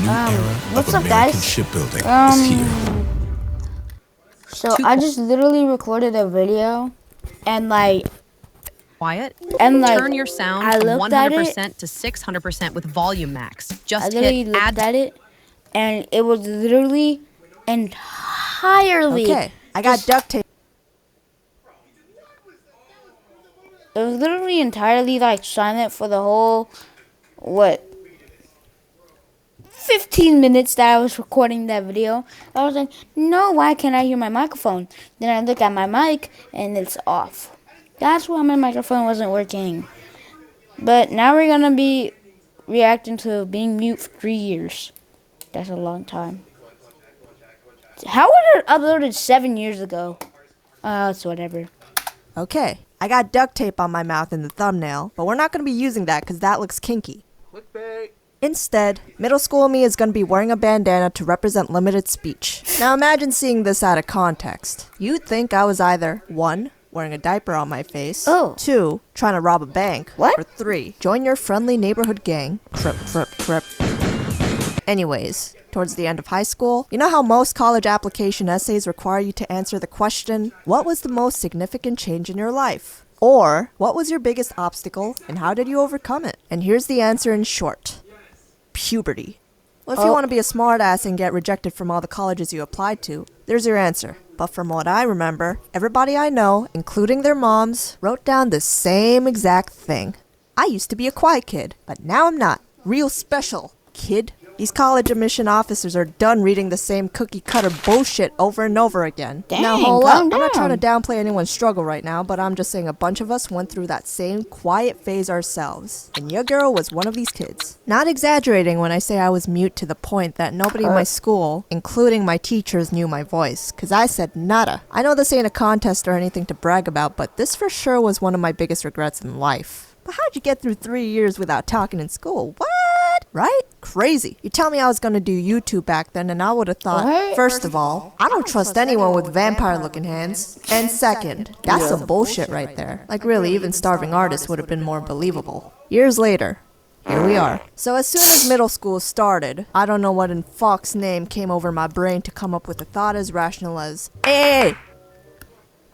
new era what's of up, American guys? shipbuilding is here. So I just literally recorded a video, and Quiet. and Turn your sound I from looked at it. 100% to 600% with volume max. I Just literally hit looked add. at it, and it was literally entirely. Okay, I got duct tape. It was literally entirely silent for the whole 15 minutes that I was recording that video. I was like, no, why can't I hear my microphone? Then I look at my mic and it's off. That's why my microphone wasn't working. But now we're gonna be reacting to being mute for 3 years. That's a long time. How was it uploaded 7 years ago? It's whatever. Okay, I got duct tape on my mouth in the thumbnail, but we're not going to be using that because that looks kinky. Clickbait. Instead, middle school me is going to be wearing a bandana to represent limited speech. Now imagine seeing this out of context. You'd think I was either 1, wearing a diaper on my face, 2, trying to rob a bank, What? or 3, join your friendly neighborhood gang, trip. Anyways, towards the end of high school, you know how most college application essays require you to answer the question, what was the most significant change in your life? Or, what was your biggest obstacle and how did you overcome it? And here's the answer in short. Puberty. Well, if you want to be a smartass and get rejected from all the colleges you applied to, there's your answer. But from what I remember, everybody I know, including their moms, wrote down the same exact thing. I used to be a quiet kid, but now I'm not. Real special, kid. These college admission officers are done reading the same cookie-cutter bullshit over and over again. Dang, now hold up, calm I'm not trying to down. downplay anyone's struggle right now, but I'm just saying a bunch of us went through that same quiet phase ourselves. And your girl was one of these kids. Not exaggerating when I say I was mute to the point that nobody in my school, including my teachers, knew my voice, cause I said nada. I know this ain't a contest or anything to brag about, but this for sure was one of my biggest regrets in life. But how'd you get through 3 years without talking in school? What? Right? Crazy. You tell me I was gonna do YouTube back then and I would have thought, What? first of all, I don't trust anyone with vampire-looking hands. And second, that's some bullshit right there. Like really, even starving artists would have been more believable. Years later, here we are. So as soon as middle school started, I don't know what in fuck's name came over my brain to come up with a thought as rational as, hey!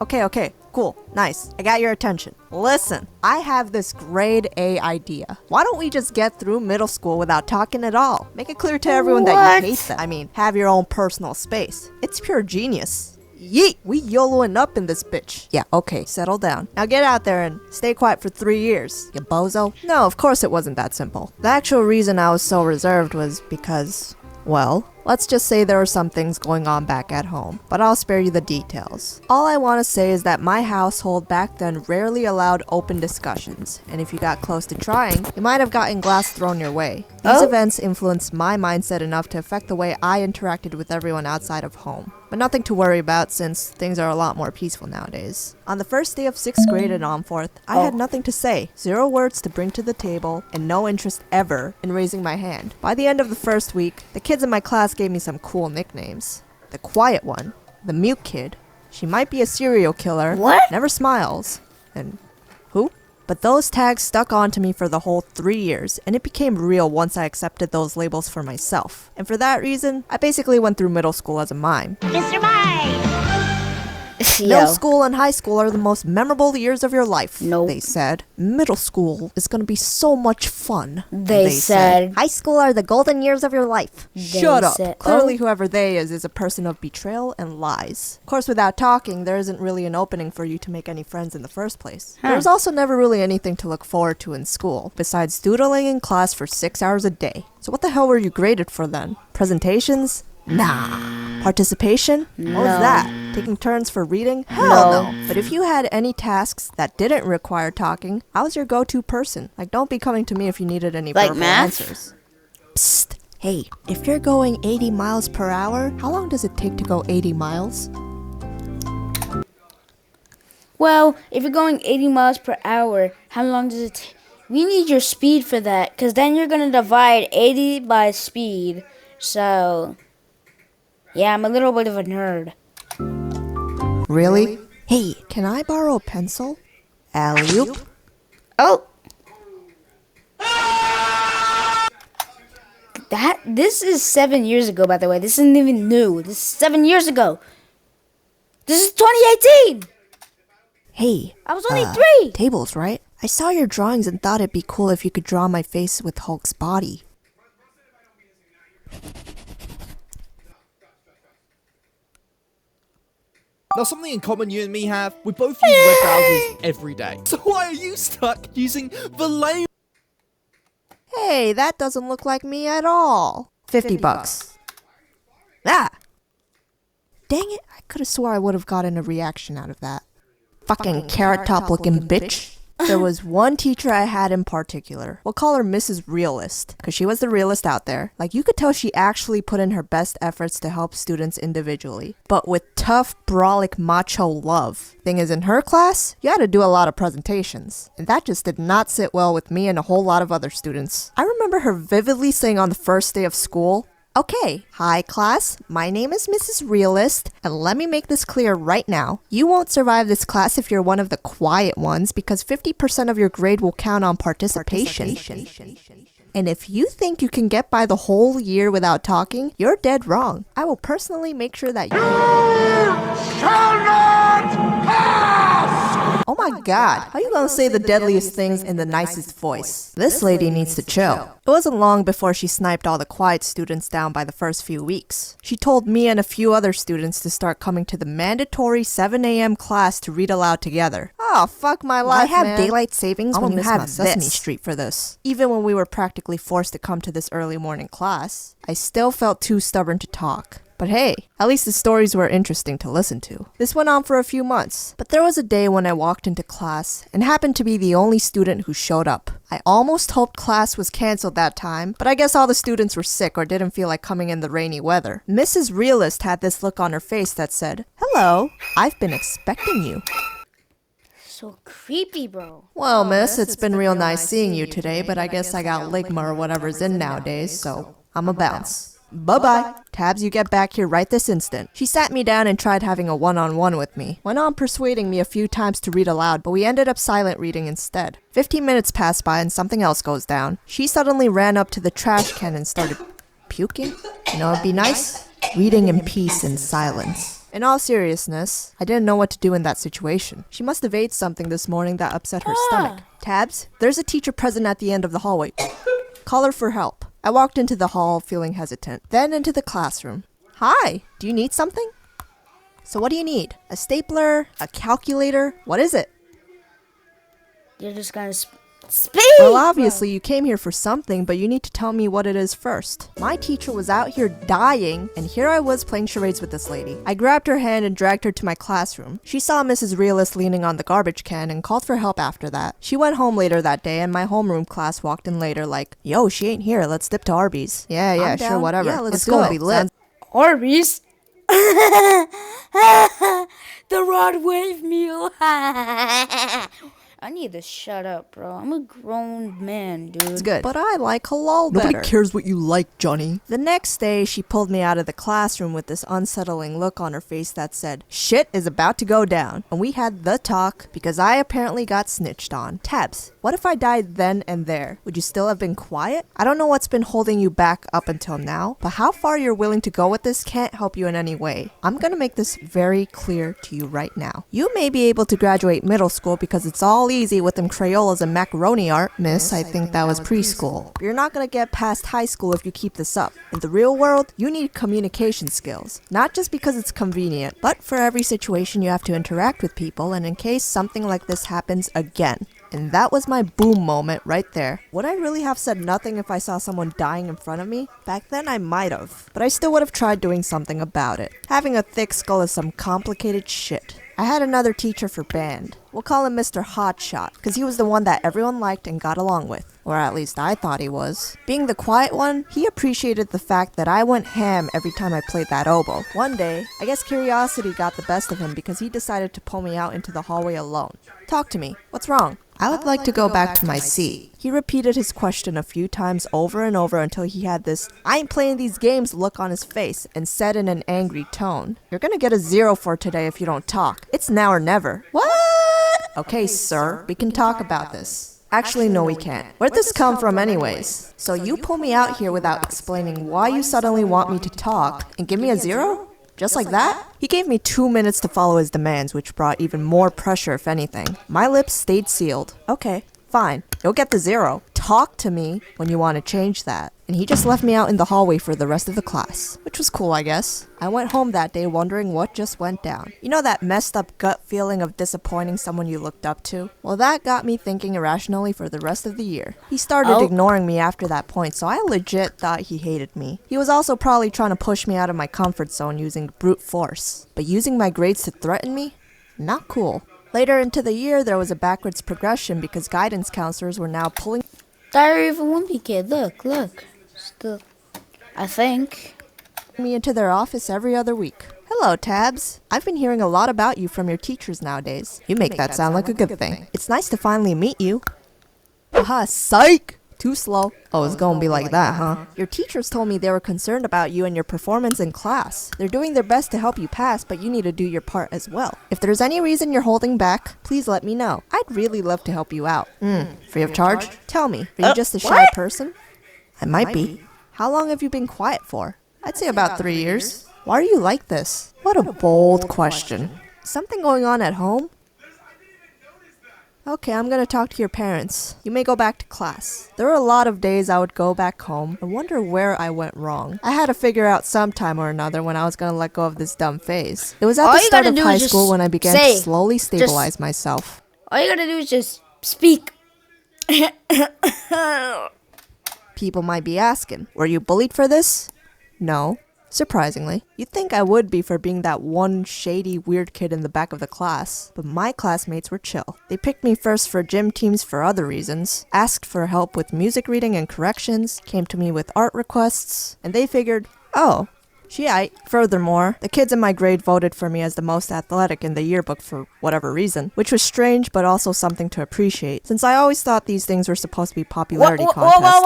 Okay, cool, nice. I got your attention. Listen, I have this grade A idea. Why don't we just get through middle school without talking at all? Make it clear to everyone that you hate them. I mean, have your own personal space. It's pure genius. Yeet! We YOLOing up in this bitch. Yeah, okay, settle down. Now get out there and stay quiet for 3 years, you bozo. No, of course it wasn't that simple. The actual reason I was so reserved was because, well, let's just say there were some things going on back at home, but I'll spare you the details. All I want to say is that my household back then rarely allowed open discussions, and if you got close to trying, you might have gotten glass thrown your way. These events influenced my mindset enough to affect the way I interacted with everyone outside of home. But nothing to worry about since things are a lot more peaceful nowadays. On the first day of 6th grade at Onforth, I had nothing to say, 0 words to bring to the table, and no interest ever in raising my hand. By the end of the first week, the kids in my class gave me some cool nicknames. The quiet one, the mute kid, she might be a serial killer, never smiles, and who? But those tags stuck on to me for the whole 3 years, and it became real once I accepted those labels for myself. And for that reason, I basically went through middle school as a mime. Mr. Mime! Middle school and high school are the most memorable years of your life, Nope. they said. Middle school is gonna be so much fun, They said. High school are the golden years of your life. They Shut up. said- Clearly whoever they is a person of betrayal and lies. Of course, without talking, there isn't really an opening for you to make any friends in the first place. There's also never really anything to look forward to in school, besides doodling in class for 6 hours a day. So what the hell were you graded for then? Presentations? Nah. Participation? What was that? Taking turns for reading? Hell no. But if you had any tasks that didn't require talking, I was your go-to person. Like, don't be coming to me if you needed any Like verbal math? answers. Psst. Hey, if you're going 80 miles per hour, how long does it take to go 80 miles? Well, if you're going 80 miles per hour, how long does it take? We need your speed for that, because then you're going to divide 80 by speed. So, yeah, I'm a little bit of a nerd. Really? Hey, can I borrow a pencil? Alley-oop. Oh! This is 7 years ago, by the way. This isn't even new. This is 7 years ago. This is 2018. Hey, I was only 3. Tables, right? I saw your drawings and thought it'd be cool if you could draw my face with Hulk's body. Now, something in common you and me have, we both use web browsers every day. So why are you stuck using the lame? Hey, that doesn't look like me at all. 50 bucks. Ah! Dang it, I could have swore I would have gotten a reaction out of that. Fucking carrot top looking bitch. There was one teacher I had in particular. We'll call her Mrs. Realist, because she was the realest out there. Like, you could tell she actually put in her best efforts to help students individually, but with tough, brolic, macho love. Thing is, in her class, you had to do a lot of presentations, and that just did not sit well with me and a whole lot of other students. I remember her vividly saying on the first day of school, "Okay, hi class, my name is Mrs. Realist, and let me make this clear right now. You won't survive this class if you're one of the quiet ones because 50% of your grade will count on participation. And if you think you can get by the whole year without talking, you're dead wrong. I will personally make sure that you shall not pass!" Oh my god, how you gonna say the deadliest things in the nicest voice? This lady needs to chill. It wasn't long before she sniped all the quiet students down by the first few weeks. She told me and a few other students to start coming to the mandatory 7 a.m. class to read aloud together. Oh, fuck my life, I have man. Daylight savings when you have Sesame Street for this. Even when we were practically forced to come to this early morning class, I still felt too stubborn to talk. But hey, at least the stories were interesting to listen to. This went on for a few months, but there was a day when I walked into class and happened to be the only student who showed up. I almost hoped class was canceled that time, but I guess all the students were sick or didn't feel like coming in the rainy weather. Mrs. Realist had this look on her face that said, "Hello, I've been expecting you." So creepy, bro. Well, miss, it's been real nice seeing you today, but I guess I got ligma or whatever's in nowadays, so I'ma bounce. Bye-bye. Tabs, you get back here right this instant. She sat me down and tried having a one-on-one with me. Went on persuading me a few times to read aloud, but we ended up silent reading instead. 15 minutes pass by and something else goes down. She suddenly ran up to the trash can and started puking. You know what'd be nice? Reading in peace and silence. In all seriousness, I didn't know what to do in that situation. She must have ate something this morning that upset her stomach. Tabs, there's a teacher present at the end of the hallway. Call her for help. I walked into the hall feeling hesitant, then into the classroom. Hi, do you need something? So what do you need? A stapler? A calculator? What is it? You're just gonna speak. Well, obviously you came here for something, but you need to tell me what it is first. My teacher was out here dying, and here I was playing charades with this lady. I grabbed her hand and dragged her to my classroom. She saw Mrs. Realist leaning on the garbage can and called for help after that. She went home later that day, and my homeroom class walked in later like, "Yo, she ain't here, let's dip to Arby's." Yeah, sure, whatever. Yeah, let's go. Be lit. Arby's. The Rod Wave meal. I need to shut up, bro. I'm a grown man, dude. It's good, but I like halal better. Nobody cares what you like, Johnny. The next day, she pulled me out of the classroom with this unsettling look on her face that said, "Shit is about to go down." And we had the talk because I apparently got snitched on. Tabs, what if I died then and there? Would you still have been quiet? I don't know what's been holding you back up until now, but how far you're willing to go with this can't help you in any way. I'm gonna make this very clear to you right now. You may be able to graduate middle school because it's all easy with them Crayolas and macaroni art. Miss, I think that was preschool. You're not gonna get past high school if you keep this up. In the real world, you need communication skills. Not just because it's convenient, but for every situation you have to interact with people and in case something like this happens again. And that was my boom moment right there. Would I really have said nothing if I saw someone dying in front of me? Back then I might have, but I still would have tried doing something about it. Having a thick skull is some complicated shit. I had another teacher for band. We'll call him Mr. Hotshot, because he was the one that everyone liked and got along with. Or at least I thought he was. Being the quiet one, he appreciated the fact that I went ham every time I played that oboe. One day, I guess curiosity got the best of him because he decided to pull me out into the hallway alone. Talk to me. What's wrong? I would like to go back to my seat. He repeated his question a few times over and over until he had this "I ain't playing these games" look on his face and said in an angry tone, "You're gonna get a 0 for today if you don't talk. It's now or never." What? Okay, sir, we can talk about this. Actually, no, we can't. Where'd this come from anyways? So you pull me out here without explaining why you suddenly want me to talk and give me a 0? Just like that? He gave me 2 minutes to follow his demands, which brought even more pressure if anything. My lips stayed sealed. Okay, fine. You'll get the 0. Talk to me when you want to change that. And he just left me out in the hallway for the rest of the class, which was cool, I guess. I went home that day wondering what just went down. You know that messed up gut feeling of disappointing someone you looked up to? Well, that got me thinking irrationally for the rest of the year. He started ignoring me after that point, so I legit thought he hated me. He was also probably trying to push me out of my comfort zone using brute force. But using my grades to threaten me? Not cool. Later into the year, there was a backwards progression because guidance counselors were now pulling Diary of a Wimpy Kid. Look. Still, I think. me into their office every other week. Hello, Tabs. I've been hearing a lot about you from your teachers nowadays. You make that sound like a good thing. It's nice to finally meet you. Haha, psych! Too slow. Oh, it's gonna be like that, huh? Your teachers told me they were concerned about you and your performance in class. They're doing their best to help you pass, but you need to do your part as well. If there's any reason you're holding back, please let me know. I'd really love to help you out. Free of charge? Tell me, are you just a shy person? I might be. How long have you been quiet for? I'd say about 3 years. Why are you like this? What a bold question. Something going on at home? Okay, I'm gonna talk to your parents. You may go back to class. There were a lot of days I would go back home and wonder where I went wrong. I had to figure out sometime or another when I was gonna let go of this dumb phase. It was at All the you start gotta of do high is just school when I began say, to slowly stabilize myself. All you gotta do is just speak. People might be asking, were you bullied for this? No. Surprisingly, you'd think I would be for being that one shady, weird kid in the back of the class, but my classmates were chill. They picked me first for gym teams for other reasons, asked for help with music reading and corrections, came to me with art requests, and they figured, oh, she aight. Furthermore, the kids in my grade voted for me as the most athletic in the yearbook for whatever reason, which was strange but also something to appreciate, since I always thought these things were supposed to be popularity contests.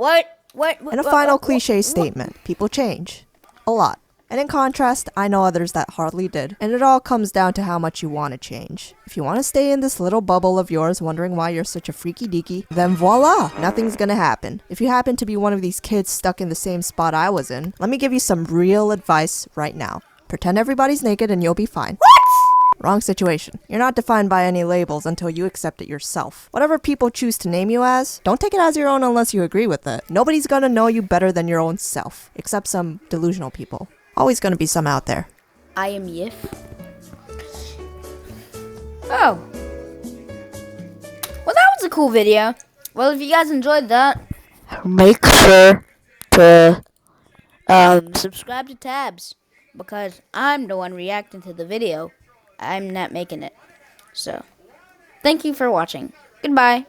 What? And a final cliche statement, people change. A lot. And in contrast, I know others that hardly did. And it all comes down to how much you want to change. If you want to stay in this little bubble of yours wondering why you're such a freaky deaky, then voila, nothing's gonna happen. If you happen to be one of these kids stuck in the same spot I was in, let me give you some real advice right now. Pretend everybody's naked and you'll be fine. What? Wrong situation. You're not defined by any labels until you accept it yourself. Whatever people choose to name you as, don't take it as your own unless you agree with it. Nobody's gonna know you better than your own self, except some delusional people. Always gonna be some out there. I am Yif. Oh. Well, that was a cool video. Well, if you guys enjoyed that, make sure to subscribe to Tabs, because I'm the one reacting to the video. I'm not making it. So, thank you for watching. Goodbye.